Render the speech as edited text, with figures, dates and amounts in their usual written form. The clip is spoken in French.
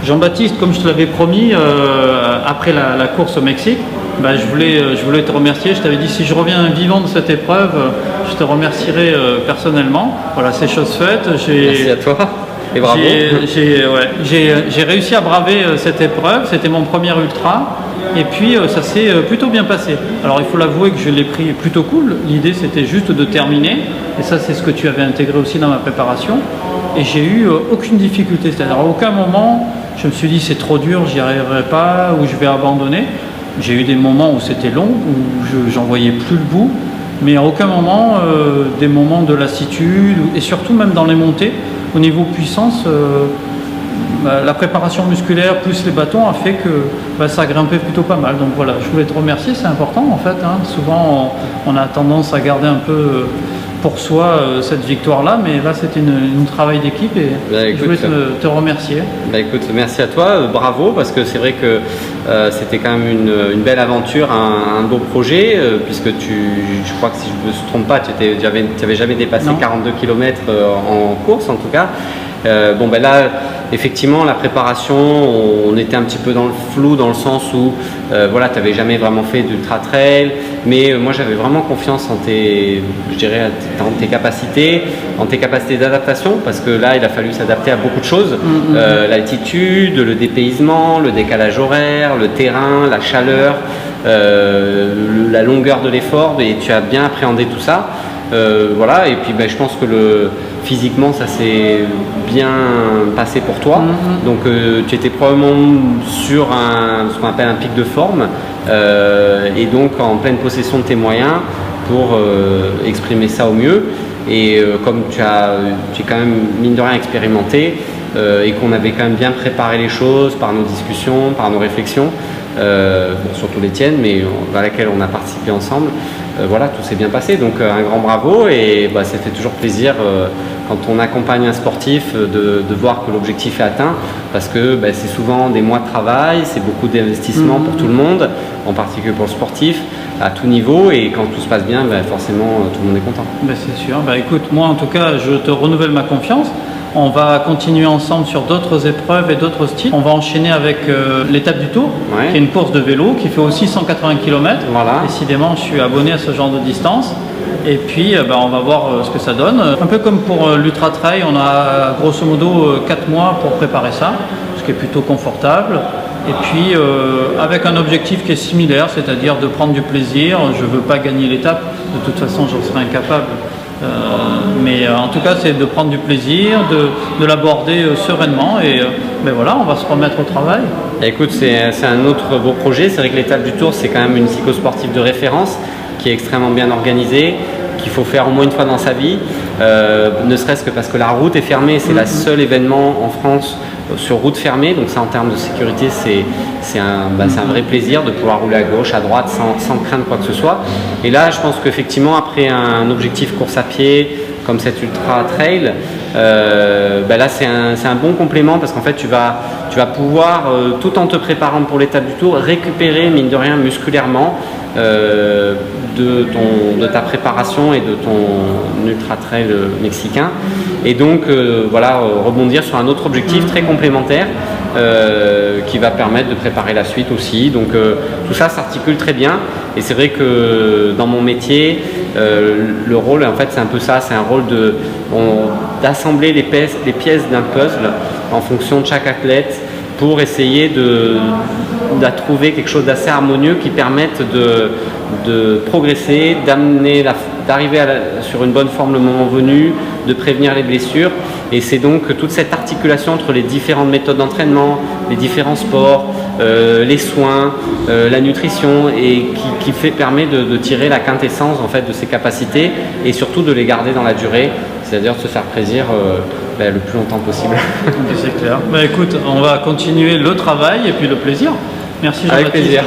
Jean-Baptiste, comme je te l'avais promis, après la course au Mexique, je voulais te remercier. Je t'avais dit si je reviens vivant de cette épreuve, je te remercierai personnellement. Voilà, c'est chose faite. Merci à toi et bravo. J'ai réussi à braver cette épreuve. C'était mon premier ultra. Et puis ça s'est plutôt bien passé. Alors il faut l'avouer que je l'ai pris plutôt cool. L'idée c'était juste de terminer. Et ça c'est ce que tu avais intégré aussi dans ma préparation. Et j'ai eu aucune difficulté. C'est-à-dire à aucun moment je me suis dit c'est trop dur, j'y arriverai pas ou je vais abandonner. J'ai eu des moments où c'était long, où j'en voyais plus le bout. Mais à aucun moment des moments de lassitude. Et surtout même dans les montées, au niveau puissance, la préparation musculaire plus les bâtons a fait que ça a grimpé plutôt pas mal. Donc voilà, je voulais te remercier, c'est important en fait. Souvent on a tendance à garder un peu pour soi cette victoire-là, mais là c'était un travail d'équipe et je voulais te remercier. Écoute, merci à toi, bravo, parce que c'est vrai que c'était quand même une belle aventure, un beau projet, puisque je crois que si je ne me trompe pas, tu n'avais jamais dépassé 42 km en course en tout cas. Là, effectivement, la préparation, on était un petit peu dans le flou, dans le sens où tu n'avais jamais vraiment fait d'ultra trail, mais moi j'avais vraiment confiance en tes capacités, d'adaptation, parce que là il a fallu s'adapter à beaucoup de choses, l'altitude, le dépaysement, le décalage horaire, le terrain, la chaleur, la longueur de l'effort, et tu as bien appréhendé tout ça. Et puis je pense que physiquement ça s'est bien passé pour toi. Donc tu étais probablement sur ce qu'on appelle un pic de forme, et donc en pleine possession de tes moyens pour exprimer ça au mieux. Et comme tu es quand même mine de rien expérimenté, et qu'on avait quand même bien préparé les choses par nos discussions, par nos réflexions, surtout les tiennes, mais à laquelle on a participé ensemble. Tout s'est bien passé, donc un grand bravo, et ça fait toujours plaisir quand on accompagne un sportif de voir que l'objectif est atteint, parce que c'est souvent des mois de travail, c'est beaucoup d'investissement pour tout le monde, en particulier pour le sportif, à tout niveau, et quand tout se passe bien, forcément tout le monde est content. C'est sûr, écoute, moi en tout cas je te renouvelle ma confiance. On va continuer ensemble sur d'autres épreuves et d'autres styles. On va enchaîner avec l'étape du Tour, qui est une course de vélo qui fait aussi 180 km. Voilà. Décidément, je suis abonné à ce genre de distance. Et puis, on va voir ce que ça donne. Un peu comme pour l'Ultra Trail, on a grosso modo 4 mois pour préparer ça, ce qui est plutôt confortable. Et puis, avec un objectif qui est similaire, c'est-à-dire de prendre du plaisir. Je ne veux pas gagner l'étape, de toute façon, j'en serais incapable. Mais en tout cas c'est de prendre du plaisir, de l'aborder sereinement, et on va se remettre au travail. Écoute, c'est un autre beau projet. C'est vrai que l'étape du Tour, c'est quand même une cyclosportive de référence qui est extrêmement bien organisée, qu'il faut faire au moins une fois dans sa vie, ne serait-ce que parce que la route est fermée. C'est le seul événement en France sur route fermée, donc ça en termes de sécurité c'est un vrai plaisir de pouvoir rouler à gauche, à droite sans craindre quoi que ce soit. Et là je pense qu'effectivement après un objectif course à pied comme cette ultra trail, là c'est un bon complément, parce qu'en fait tu vas pouvoir tout en te préparant pour l'étape du Tour récupérer mine de rien musculairement de ta préparation et de ton ultra trail mexicain, et donc rebondir sur un autre objectif très complémentaire qui va permettre de préparer la suite aussi. Donc tout ça s'articule très bien, et c'est vrai que dans mon métier le rôle en fait c'est un peu ça, c'est un rôle d'assembler les pièces d'un puzzle en fonction de chaque athlète pour essayer de trouver quelque chose d'assez harmonieux qui permette de progresser, d'arriver sur une bonne forme le moment venu, de prévenir les blessures. Et c'est donc toute cette articulation entre les différentes méthodes d'entraînement, les différents sports, les soins, la nutrition, et qui permet de tirer la quintessence en fait de ses capacités, et surtout de les garder dans la durée, c'est-à-dire de se faire plaisir le plus longtemps possible. C'est clair. Écoute, on va continuer le travail et puis le plaisir. Merci Jean-Baptiste. Avec plaisir.